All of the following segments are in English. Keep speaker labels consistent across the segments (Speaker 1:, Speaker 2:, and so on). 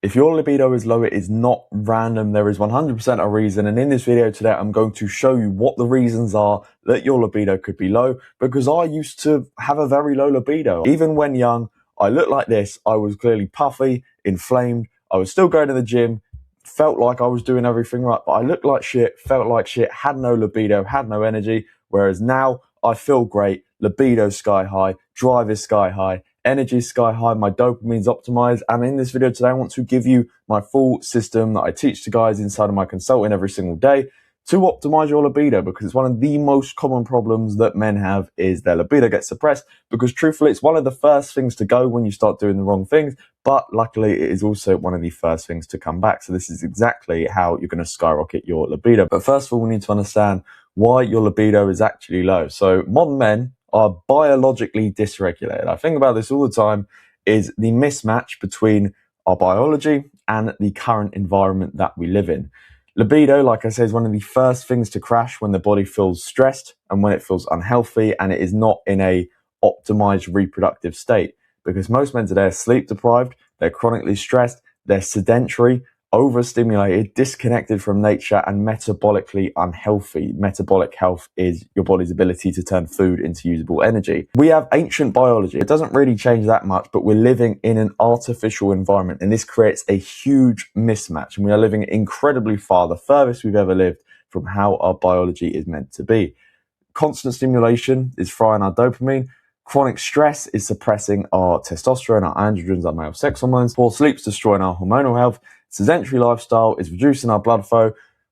Speaker 1: If your libido is low, it is not random. There is 100% a reason. And in this video today, I'm going to show you what the reasons are that your libido could be low, because I used to have a very low libido. Even when young, I looked like this. I was clearly puffy, inflamed. I was still going to the gym, felt like I was doing everything right, but I looked like shit, felt like shit, had no libido, had no energy. Whereas now I feel great, libido sky high, drive is sky high, energy is sky high, my dopamine's optimized. And in this video today, I want to give you my full system that I teach to guys inside of my consulting every single day to optimize your libido, because it's one of the most common problems that men have is their libido gets suppressed, because truthfully, it's one of the first things to go when you start doing the wrong things, but luckily it is also one of the first things to come back. So this is exactly how you're going to skyrocket your libido. But first of all, we need to understand why your libido is actually low. So modern men are biologically dysregulated. I think about this all the time, is the mismatch between our biology and the current environment that we live in. Libido, like I said, is one of the first things to crash when the body feels stressed and when it feels unhealthy and it is not in a optimized reproductive state. Because most men today are sleep deprived, they're chronically stressed, they're sedentary, overstimulated, disconnected from nature, and metabolically unhealthy. Metabolic health is your body's ability to turn food into usable energy. We have ancient biology. It doesn't really change that much, but we're living in an artificial environment, and this creates a huge mismatch, and we are living incredibly far, the furthest we've ever lived from how our biology is meant to be. Constant stimulation is frying our dopamine. Chronic stress is suppressing our testosterone, our androgens, our male sex hormones. Poor sleep's destroying our hormonal health. Sedentary lifestyle is reducing our blood flow.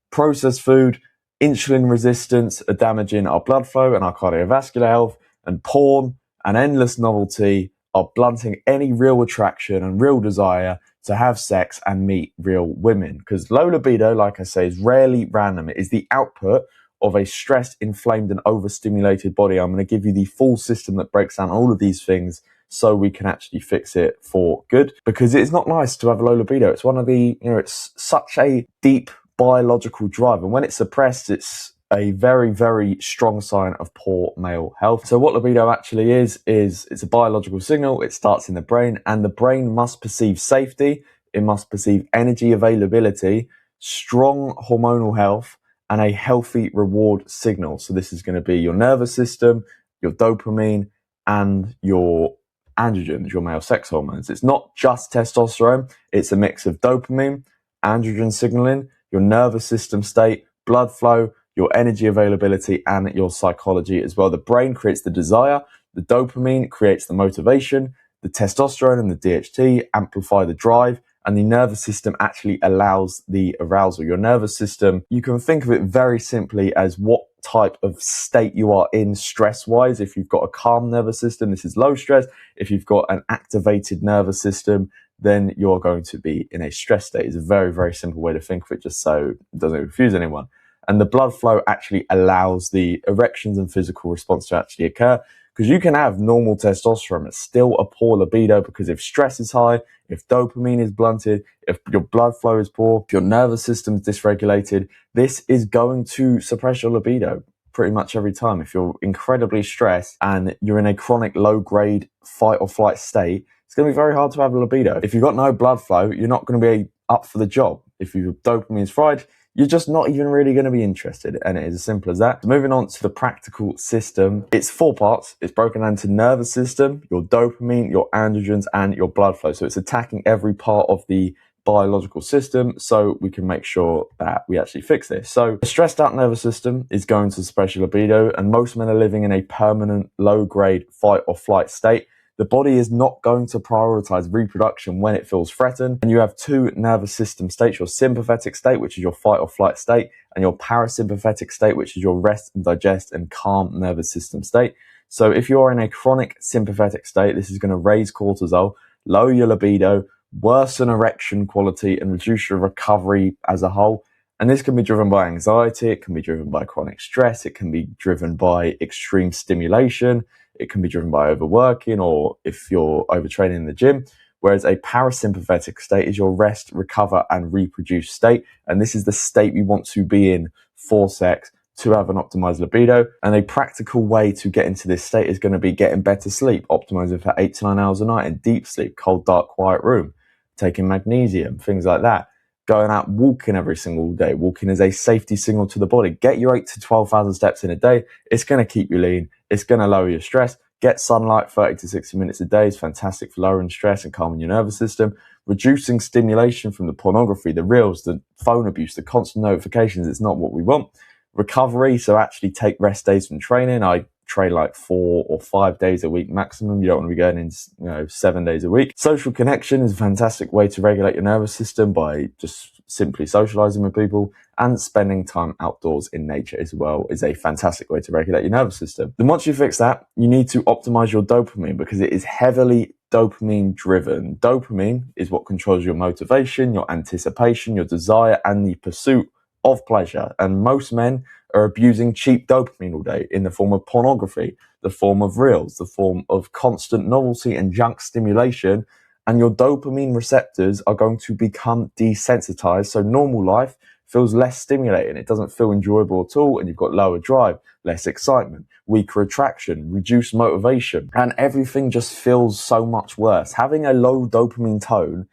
Speaker 1: Processed food, insulin resistance are damaging our blood flow and our cardiovascular health. And porn and endless novelty are blunting any real attraction and real desire to have sex and meet real women. Because low libido, like I say, is rarely random. It is the output of a stressed, inflamed, and overstimulated body. I'm going to give you the full system that breaks down all of these things so we can actually fix it for good, because it's not nice to have a low libido. It's one of the, it's such a deep biological drive, and when it's suppressed, it's a very, very strong sign of poor male health. So what libido actually is it's a biological signal. It starts in the brain, and the brain must perceive safety, it must perceive energy availability, strong hormonal health, and a healthy reward signal. So this is going to be your nervous system, your dopamine, and your androgens, your male sex hormones. It's not just testosterone, it's a mix of dopamine, androgen signaling, your nervous system state, blood flow, your energy availability, and your psychology as well. The brain creates the desire, the dopamine creates the motivation, the testosterone and the DHT amplify the drive, and the nervous system actually allows the arousal. Your nervous system, you can think of it very simply as what type of state you are in stress-wise. If you've got a calm nervous system, this is low stress. If you've got an activated nervous system, then you're going to be in a stress state. It's a very, very simple way to think of it, just so it doesn't confuse anyone. And the blood flow actually allows the erections and physical response to actually occur, because you can have normal testosterone, but still a poor libido, because if stress is high, if dopamine is blunted, if your blood flow is poor, if your nervous system is dysregulated, this is going to suppress your libido pretty much every time. If you're incredibly stressed and you're in a chronic low-grade fight or flight state, it's going to be very hard to have a libido. If you've got no blood flow, you're not going to be up for the job. If your dopamine is fried, you're just not even really going to be interested, and it is as simple as that. Moving on to the practical system, it's 4 parts. It's broken down to nervous system, your dopamine, your androgens, and your blood flow. So it's attacking every part of the biological system so we can make sure that we actually fix this. So a stressed out nervous system is going to suppress your libido, and most men are living in a permanent low-grade fight or flight state. The body is not going to prioritize reproduction when it feels threatened. And you have 2 nervous system states, your sympathetic state, which is your fight or flight state, and your parasympathetic state, which is your rest and digest and calm nervous system state. So if you're in a chronic sympathetic state, this is going to raise cortisol, lower your libido, worsen erection quality, and reduce your recovery as a whole. And this can be driven by anxiety, it can be driven by chronic stress, it can be driven by extreme stimulation, it can be driven by overworking, or if you're overtraining in the gym. Whereas a parasympathetic state is your rest, recover, and reproduce state. And this is the state we want to be in for sex to have an optimized libido. And a practical way to get into this state is going to be getting better sleep, optimizing for 8 to 9 hours a night, and deep sleep, cold, dark, quiet room. taking magnesium, things like that. Going out walking every single day. Walking is a safety signal to the body. Get your 8 to 12,000 steps in a day. It's going to keep you lean. It's going to lower your stress. Get sunlight 30 to 60 minutes a day is fantastic for lowering stress and calming your nervous system. Reducing stimulation from the pornography, the reels, the phone abuse, the constant notifications. It's not what we want. Recovery, so actually take rest days from training. I train like 4 or 5 days a week maximum. You don't want to be going in 7 days a week. Social connection is a fantastic way to regulate your nervous system by just simply socializing with people, and spending time outdoors in nature as well is a fantastic way to regulate your nervous system. Then once you fix that, you need to optimize your dopamine, because it is heavily dopamine driven. Dopamine is what controls your motivation, your anticipation, your desire, and the pursuit of pleasure. And most men are abusing cheap dopamine all day in the form of pornography, the form of reels, the form of constant novelty and junk stimulation. And your dopamine receptors are going to become desensitized. So normal life feels less stimulating. It doesn't feel enjoyable at all. And you've got lower drive, less excitement, weaker attraction, reduced motivation, and everything just feels so much worse. Having a low dopamine tone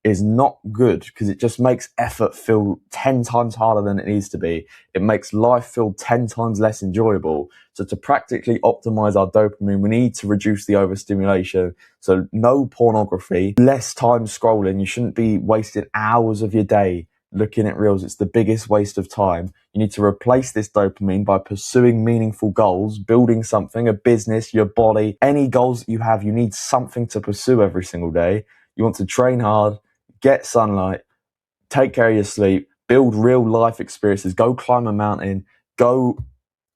Speaker 1: is not good, because it just makes effort feel 10 times harder than it needs to be. It makes life feel 10 times less enjoyable. So to practically optimize our dopamine, we need to reduce the overstimulation. So no pornography, less time scrolling. You shouldn't be wasting hours of your day looking at reels. It's the biggest waste of time. You need to replace this dopamine by pursuing meaningful goals, building something, a business, your body, any goals that you have. You need something to pursue every single day. You want to train hard, get sunlight, take care of your sleep, build real life experiences, go climb a mountain, go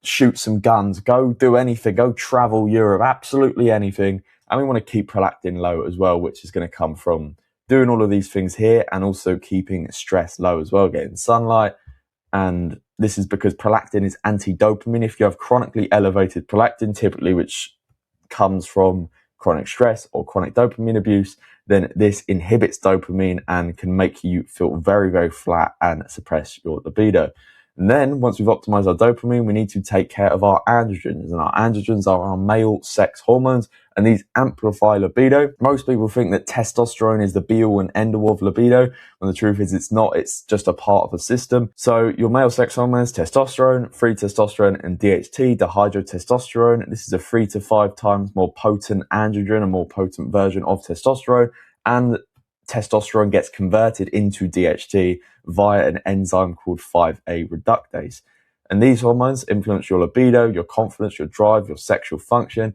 Speaker 1: shoot some guns, go do anything, go travel Europe, absolutely anything. And we want to keep prolactin low as well, which is going to come from doing all of these things here, and also keeping stress low as well, getting sunlight. And this is because prolactin is anti-dopamine. If you have chronically elevated prolactin, typically which comes from chronic stress or chronic dopamine abuse, then this inhibits dopamine and can make you feel very, very flat and suppress your libido. And then once we've optimized our dopamine, we need to take care of our androgens. And our androgens are our male sex hormones, and these amplify libido. Most people think that testosterone is the be-all and end-all of libido, when the truth is it's not. It's just a part of the system. So your male sex hormones, testosterone, free testosterone, and DHT, dihydrotestosterone. This is a 3 to 5 times more potent androgen, a more potent version of testosterone. And testosterone gets converted into DHT via an enzyme called 5A reductase. And these hormones influence your libido, your confidence, your drive, your sexual function.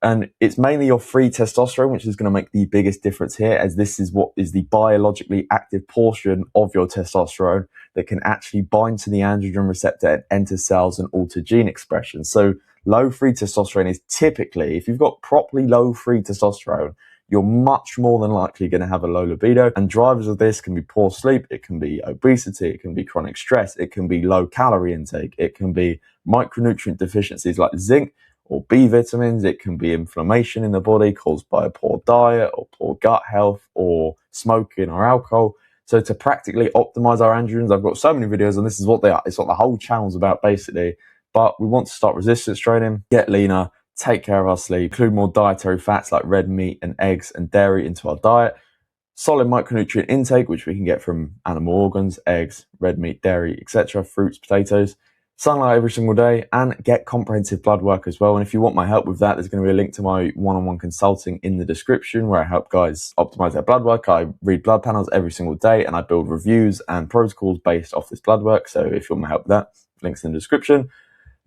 Speaker 1: And it's mainly your free testosterone which is going to make the biggest difference here, as this is what is the biologically active portion of your testosterone that can actually bind to the androgen receptor and enter cells and alter gene expression. So low free testosterone is typically, if you've got properly low free testosterone, you're much more than likely going to have a low libido. And drivers of this can be poor sleep, it can be obesity, it can be chronic stress, it can be low calorie intake, it can be micronutrient deficiencies like zinc or B vitamins, it can be inflammation in the body caused by a poor diet or poor gut health or smoking or alcohol. So to practically optimize our androgens, I've got so many videos and this is what they are. It's what the whole channel's about basically. But we want to start resistance training, get leaner, take care of our sleep, include more dietary fats like red meat and eggs and dairy into our diet, solid micronutrient intake, which we can get from animal organs, eggs, red meat, dairy, etc., fruits, potatoes, sunlight every single day, and get comprehensive blood work as well. And if you want my help with that, there's going to be a link to my one-on-one consulting in the description, where I help guys optimize their blood work. I read blood panels every single day and I build reviews and protocols based off this blood work. So if you want my help with that, links in the description.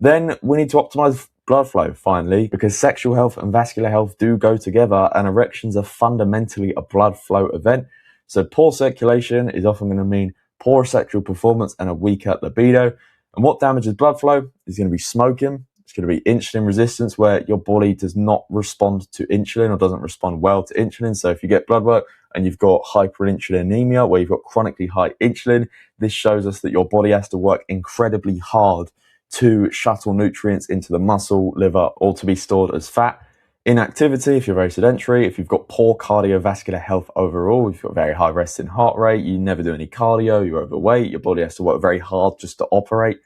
Speaker 1: Then we need to optimize blood flow, finally, because sexual health and vascular health do go together, and erections are fundamentally a blood flow event. So poor circulation is often going to mean poor sexual performance and a weaker libido. And what damages blood flow is going to be smoking. It's going to be insulin resistance, where your body does not respond to insulin or doesn't respond well to insulin. So if you get blood work and you've got hyperinsulinemia, where you've got chronically high insulin, this shows us that your body has to work incredibly hard to shuttle nutrients into the muscle, liver, or to be stored as fat. Inactivity, if you're very sedentary, if you've got poor cardiovascular health overall, if you've got very high resting heart rate, you never do any cardio, you're overweight, your body has to work very hard just to operate.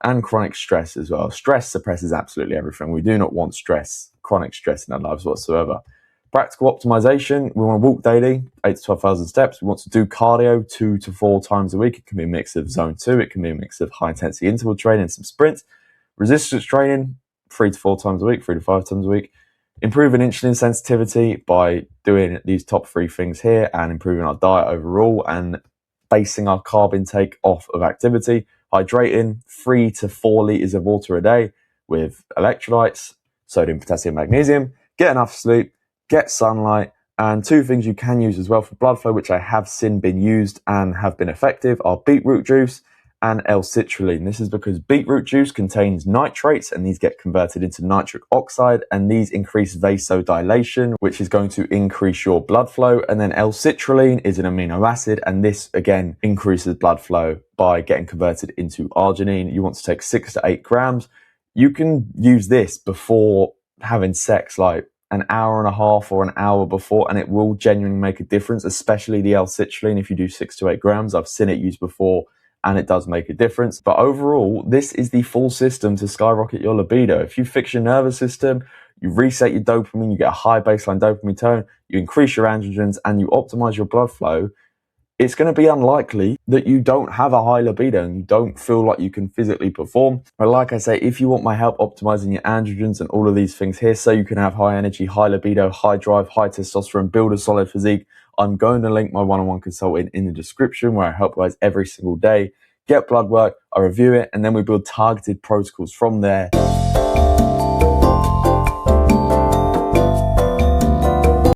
Speaker 1: And chronic stress as well. Stress suppresses absolutely everything. We do not want stress, chronic stress in our lives whatsoever. Practical optimization, we want to walk daily, 8 to 12,000 steps. We want to do cardio 2 to 4 times a week. It can be a mix of zone 2, it can be a mix of high intensity interval training, some sprints. Resistance training, 3 to 4 times a week, 3 to 5 times a week. Improving insulin sensitivity by doing these top 3 things here and improving our diet overall and basing our carb intake off of activity. Hydrating, 3 to 4 litres of water a day with electrolytes, sodium, potassium, magnesium. Get enough sleep, get sunlight, and 2 things you can use as well for blood flow, which I have seen been used and have been effective, are beetroot juice and L-citrulline. This is because beetroot juice contains nitrates and these get converted into nitric oxide, and these increase vasodilation, which is going to increase your blood flow. And then L-citrulline is an amino acid, and this again increases blood flow by getting converted into arginine. You want to take 6 to 8 grams. You can use this before having sex, like an hour and a half or an hour before, and it will genuinely make a difference, especially the L-citrulline. If you do 6 to 8 grams, I've seen it used before and it does make a difference. But overall, this is the full system to skyrocket your libido. If you fix your nervous system, you reset your dopamine, you get a high baseline dopamine tone, you increase your androgens, and you optimize your blood flow, it's going to be unlikely that you don't have a high libido and you don't feel like you can physically perform. But like I say, if you want my help optimizing your androgens and all of these things here so you can have high energy, high libido, high drive, high testosterone, build a solid physique, I'm going to link my one-on-one consulting in the description where I help guys every single day. Get blood work, I review it, and then we build targeted protocols from there.